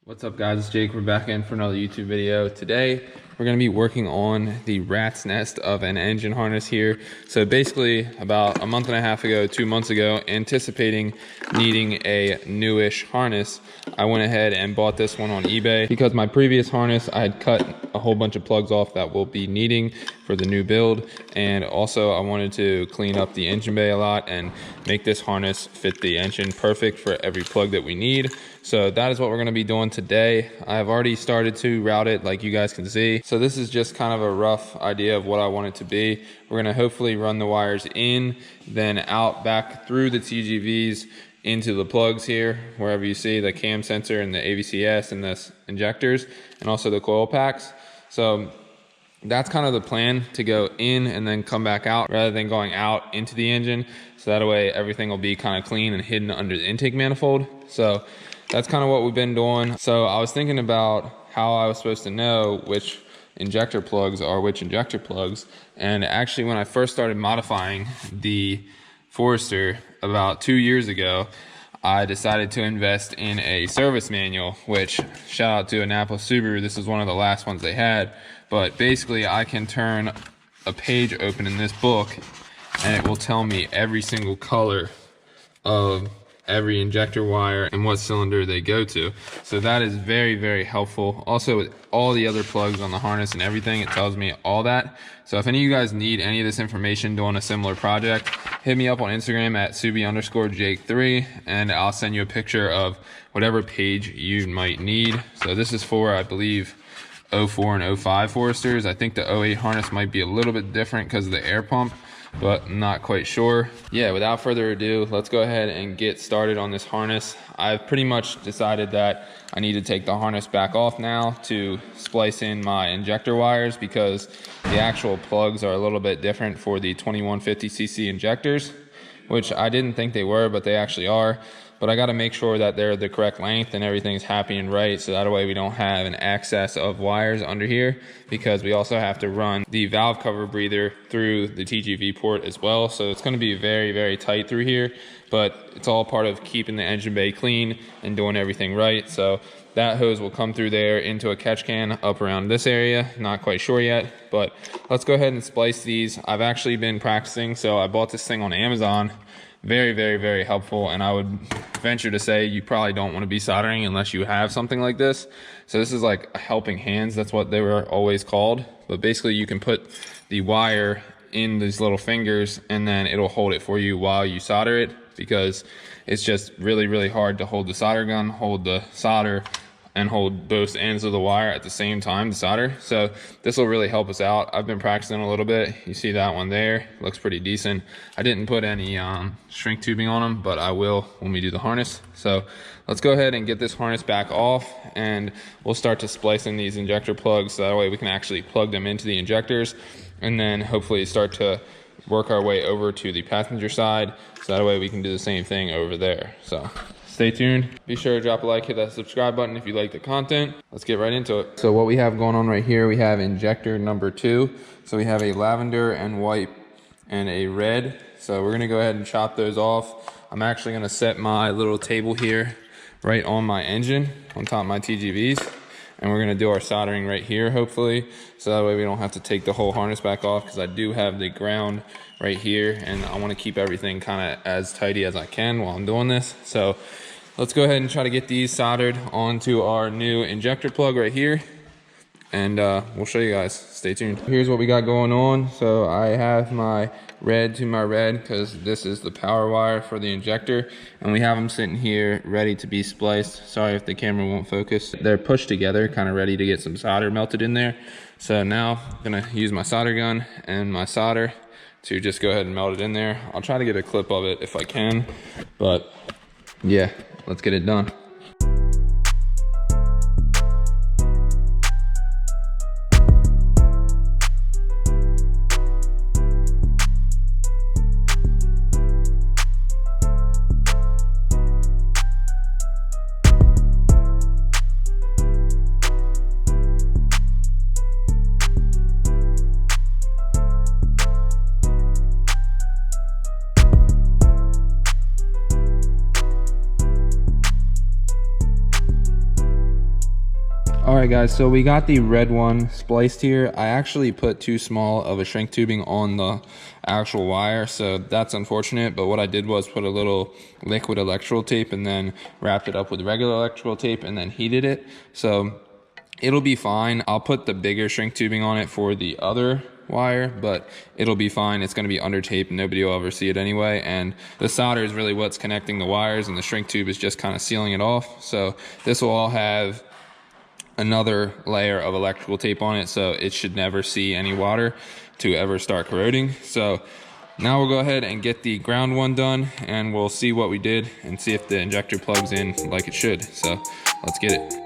What's up guys, it's Jake. We're back in for another YouTube video. Today we're going to be working on the rat's nest of an engine harness here. So basically about a month and a half ago, 2 months ago, anticipating needing a newish harness, I went ahead and bought this one on eBay because my previous harness I had cut a whole bunch of plugs off that we'll be needing for the new build, and also I wanted to clean up the engine bay a lot and make this harness fit the engine perfect for every plug that we need. So that is what we're going to be doing today. I've already started to route it like you guys can see. So this is just kind of a rough idea of what I want it to be. We're going to hopefully run the wires in, then out back through the TGVs into the plugs here, wherever you see the cam sensor and the AVCS and the injectors and also the coil packs. So that's kind of the plan, to go in and then come back out rather than going out into the engine. So that way everything will be kind of clean and hidden under the intake manifold. So that's kind of what we've been doing. So I was thinking about how I was supposed to know which injector plugs are which injector plugs. And actually when I first started modifying the Forester about 2 years ago, I decided to invest in a service manual, which, shout out to Annapolis Subaru, this is one of the last ones they had. But basically I can turn a page open in this book and it will tell me every single color of every injector wire and what cylinder they go to. So that is very, very helpful. Also with all the other plugs on the harness and everything, it tells me all that. So if any of you guys need any of this information doing a similar project, hit me up on Instagram at Subi_Jake3 and I'll send you a picture of whatever page you might need. So this is for, I believe, 04 and 05 Foresters. I think the 08 harness might be a little bit different because of the air pump, but I'm not quite sure. Yeah, without further ado, let's go ahead and get started on this harness. I've pretty much decided that I need to take the harness back off now to splice in my injector wires, because the actual plugs are a little bit different for the 2150cc injectors, which I didn't think they were, but they actually are. But I got to make sure that they're the correct length and everything's happy and right, so that way we don't have an excess of wires under here, because we also have to run the valve cover breather through the TGV port as well. So it's going to be very, very tight through here, but it's all part of keeping the engine bay clean and doing everything right. So that hose will come through there into a catch can up around this area. Not quite sure yet, but let's go ahead and splice these. I've actually been practicing, so I bought this thing on Amazon. Very, very, very helpful, and I would venture to say you probably don't want to be soldering unless you have something like this. So this is like a helping hands, that's what they were always called. But basically you can put the wire in these little fingers and then it'll hold it for you while you solder it, because it's just really, really hard to hold the solder gun, hold the solder, and hold both ends of the wire at the same time to solder. So this will really help us out. I've been practicing a little bit. You see that one there, looks pretty decent. I didn't put any shrink tubing on them, but I will when we do the harness. So let's go ahead and get this harness back off, and we'll start to splice in these injector plugs, so that way we can actually plug them into the injectors, and then hopefully start to work our way over to the passenger side, so that way we can do the same thing over there. So stay tuned. Be sure to drop a like, hit that subscribe button if you like the content. Let's get right into it. So what we have going on right here, we have injector number 2. So we have a lavender and white and a red. So we're gonna go ahead and chop those off. I'm actually gonna set my little table here right on my engine, on top of my TGVs. And we're gonna do our soldering right here, hopefully. So that way we don't have to take the whole harness back off, because I do have the ground right here and I wanna keep everything kinda as tidy as I can while I'm doing this. So let's go ahead and try to get these soldered onto our new injector plug right here, and we'll show you guys. Stay tuned. Here's what we got going on. So I have my red to my red, because this is the power wire for the injector, and we have them sitting here ready to be spliced. Sorry if the camera won't focus. They're pushed together, kind of ready to get some solder melted in there. So now I'm gonna use my solder gun and my solder to just go ahead and melt it in there. I'll try to get a clip of it if I can, but yeah, let's get it done. All right guys, so we got the red one spliced here. I actually put too small of a shrink tubing on the actual wire, so that's unfortunate, but what I did was put a little liquid electrical tape and then wrapped it up with regular electrical tape and then heated it, so it'll be fine. I'll put the bigger shrink tubing on it for the other wire, but it'll be fine. It's going to be under tape, nobody will ever see it anyway, and the solder is really what's connecting the wires and the shrink tube is just kind of sealing it off. So this will all have another layer of electrical tape on it, so it should never see any water to ever start corroding. So now we'll go ahead and get the ground one done and we'll see what we did and see if the injector plugs in like it should. So let's get it.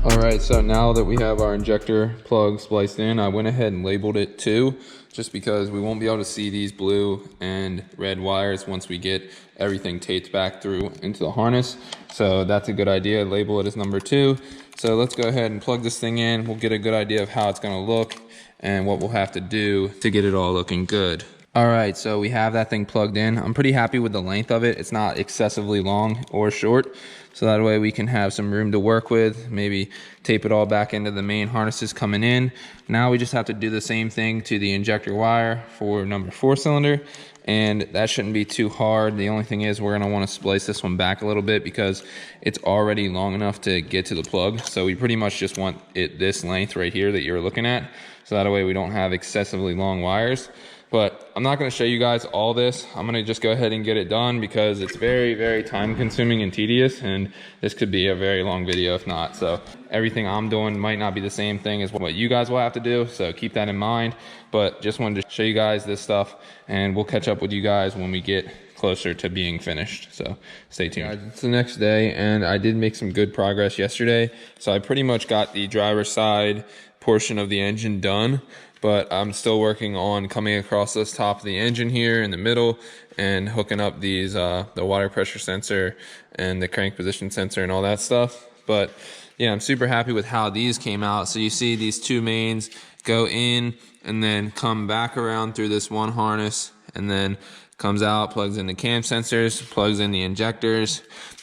Alright, so now that we have our injector plug spliced in, I went ahead and labeled it 2, just because we won't be able to see these blue and red wires once we get everything taped back through into the harness. So that's a good idea, label it as number 2. So let's go ahead and plug this thing in. We'll get a good idea of how it's going to look and what we'll have to do to get it all looking good. Alright, so we have that thing plugged in. I'm pretty happy with the length of it. It's not excessively long or short, so that way we can have some room to work with, maybe tape it all back into the main harnesses coming in. Now we just have to do the same thing to the injector wire for number 4 cylinder, and that shouldn't be too hard. The only thing is we're going to want to splice this one back a little bit because it's already long enough to get to the plug. So we pretty much just want it this length right here that you're looking at, so that way we don't have excessively long wires. But I'm not going to show you guys all this. I'm going to just go ahead and get it done because it's very, very time consuming and tedious, and this could be a very long video if not. So everything I'm doing might not be the same thing as what you guys will have to do, so keep that in mind. But just wanted to show you guys this stuff, and we'll catch up with you guys when we get closer to being finished, so stay tuned. It's the next day and I did make some good progress yesterday, so I pretty much got the driver's side portion of the engine done, but I'm still working on coming across this top of the engine here in the middle and hooking up these the water pressure sensor and the crank position sensor and all that stuff. But yeah, I'm super happy with how these came out. So you see these 2 mains go in and then come back around through this one harness and then comes out, plugs in the cam sensors, plugs in the injectors,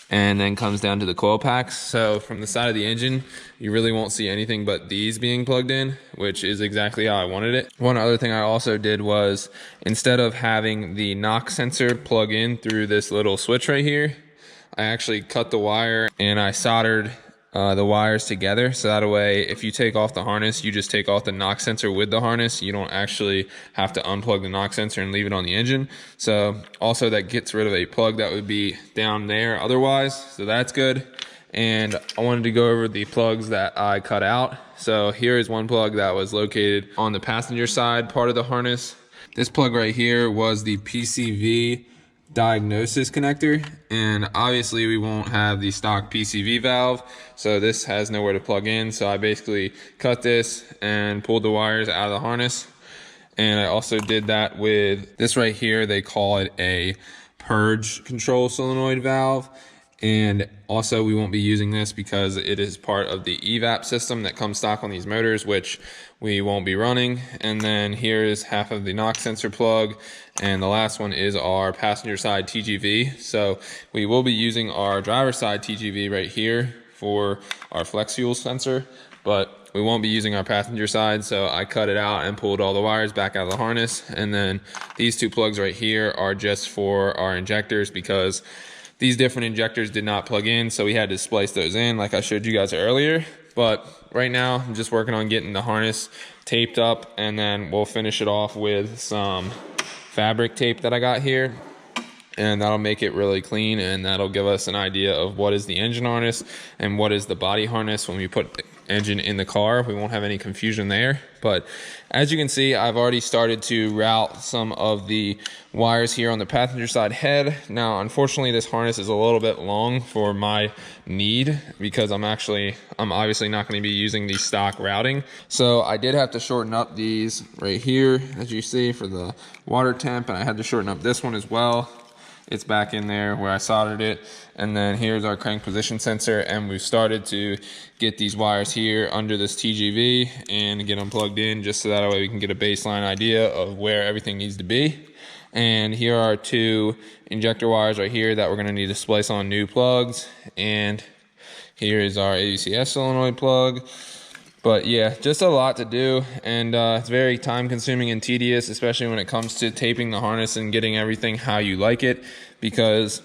and then comes down to the coil packs. So from the side of the engine, you really won't see anything but these being plugged in, which is exactly how I wanted it. One other thing I also did was, instead of having the knock sensor plug in through this little switch right here, I actually cut the wire and I soldered the wires together, so that way if you take off the harness, you just take off the knock sensor with the harness. You don't actually have to unplug the knock sensor and leave it on the engine. So also that gets rid of a plug that would be down there otherwise, so that's good. And I wanted to go over the plugs that I cut out. So here is one plug that was located on the passenger side part of the harness. This plug right here was the Pcv Diagnosis connector, and obviously we won't have the stock PCV valve, so this has nowhere to plug in. So I basically cut this and pulled the wires out of the harness, and I also did that with this right here. They call it a Purge control solenoid valve, and also we won't be using this because it is part of the evap system that comes stock on these motors, which we won't be running. And then here is half of the knock sensor plug, and the last one is our passenger side TGV. So we will be using our driver side TGV right here for our flex fuel sensor, but we won't be using our passenger side. So I cut it out and pulled all the wires back out of the harness. And then these 2 plugs right here are just for our injectors, because these different injectors did not plug in, so we had to splice those in like I showed you guys earlier. But right now I'm just working on getting the harness taped up, and then we'll finish it off with some fabric tape that I got here, and that'll make it really clean, and that'll give us an idea of what is the engine harness and what is the body harness when we put the engine in the car. We won't have any confusion there. But as you can see, I've already started to route some of the wires here on the passenger side head. Now unfortunately this harness is a little bit long for my need, because I'm obviously not going to be using the stock routing. So I did have to shorten up these right here, as you see, for the water temp, and I had to shorten up this one as well. it's back in there where I soldered it. And then here's our crank position sensor, and we've started to get these wires here under this TGV and get them plugged in, just so that way we can get a baseline idea of where everything needs to be. And here are 2 injector wires right here that we're going to need to splice on new plugs. And here is our AVCS solenoid plug. But yeah, just a lot to do, and it's very time consuming and tedious, especially when it comes to taping the harness and getting everything how you like it, because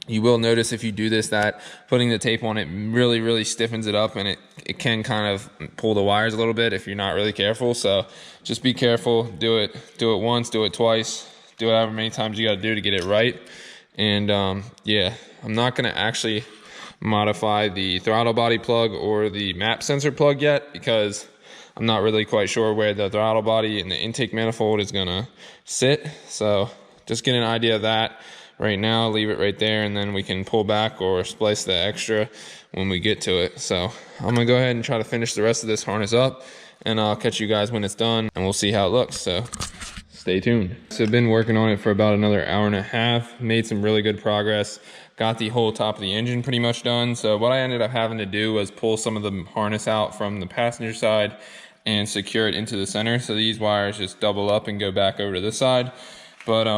you will notice if you do this that putting the tape on it really stiffens it up, and it can kind of pull the wires a little bit if you're not really careful. So just be careful, do it once, do it twice, do it however many times you got to do to get it right. And yeah, I'm not going to actually modify the throttle body plug or the map sensor plug yet, because I'm not really quite sure where the throttle body and the intake manifold is gonna sit. So just get an idea of that right now, leave it right there, and then we can pull back or splice the extra when we get to it. So I'm gonna go ahead and try to finish the rest of this harness up, and I'll catch you guys when it's done, and we'll see how it looks. So stay tuned. So I've been working on it for about another hour and a half, made some really good progress. Got the whole top of the engine pretty much done. So what I ended up having to do was pull some of the harness out from the passenger side and secure it into the center. So these wires just double up and go back over to this side. But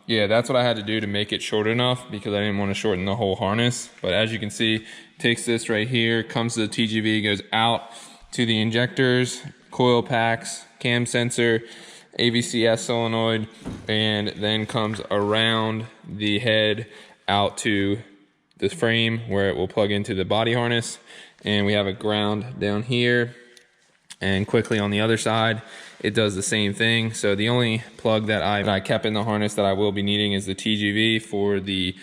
yeah, that's what I had to do to make it short enough, because I didn't want to shorten the whole harness. But as you can see, takes this right here, comes to the TGV, goes out to the injectors, coil packs, cam sensor, AVCS solenoid, and then comes around the head out to the frame where it will plug into the body harness. And we have a ground down here, and quickly on the other side it does the same thing. So the only plug that I kept in the harness that I will be needing is the TGV for the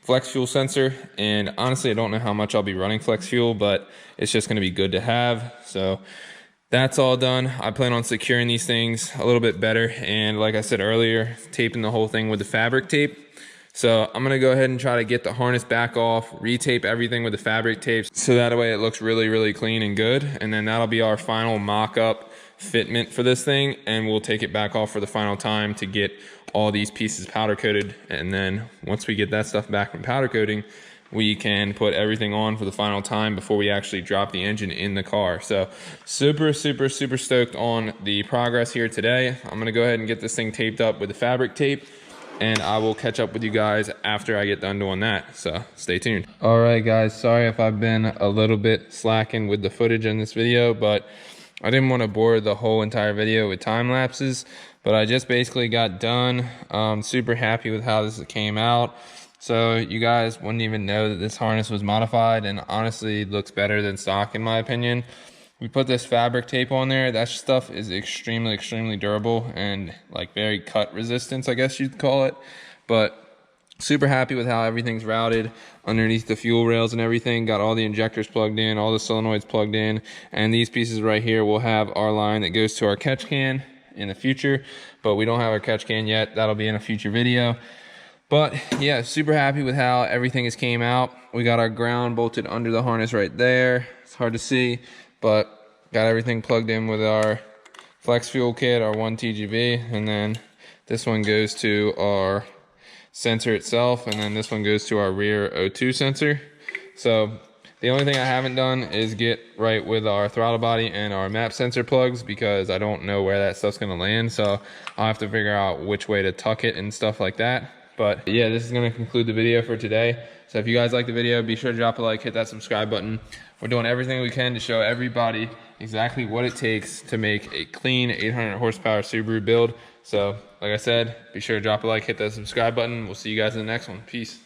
flex fuel sensor. And honestly, I don't know how much I'll be running flex fuel, but it's just going to be good to have. So that's all done. I plan on securing these things a little bit better, and like I said earlier, taping the whole thing with the fabric tape. So I'm gonna go ahead and try to get the harness back off, retape everything with the fabric tapes, so that way it looks really clean and good. And then that'll be our final mock-up fitment for this thing, and we'll take it back off for the final time to get all these pieces powder coated. And then once we get that stuff back from powder coating, we can put everything on for the final time before we actually drop the engine in the car. So super stoked on the progress here today. I'm gonna go ahead and get this thing taped up with the fabric tape, and I will catch up with you guys after I get done doing that. So stay tuned. All right guys, sorry if I've been a little bit slacking with the footage in this video, but I didn't want to bore the whole entire video with time lapses. But I just basically got done. Super happy with how this came out. So you guys wouldn't even know that this harness was modified, and honestly looks better than stock in my opinion. We put this fabric tape on there. That stuff is extremely durable and like very cut resistance, I guess you'd call it. But super happy with how everything's routed underneath the fuel rails and everything. Got all the injectors plugged in, all the solenoids plugged in, and these pieces right here will have our line that goes to our catch can in the future, but we don't have our catch can yet. That'll be in a future video. But yeah, super happy with how everything has came out. We got our ground bolted under the harness right there. It's hard to see, but got everything plugged in with our flex fuel kit, our 1 TGV, and then this one goes to our sensor itself, and then this one goes to our rear O2 sensor. So the only thing I haven't done is get right with our throttle body and our map sensor plugs, because I don't know where that stuff's gonna land. So I'll have to figure out which way to tuck it and stuff like that. But yeah, this is gonna conclude the video for today. So if you guys like the video, be sure to drop a like, hit that subscribe button. We're doing everything we can to show everybody exactly what it takes to make a clean 800 horsepower Subaru build. So like I said, be sure to drop a like, hit that subscribe button. We'll see you guys in the next one. Peace.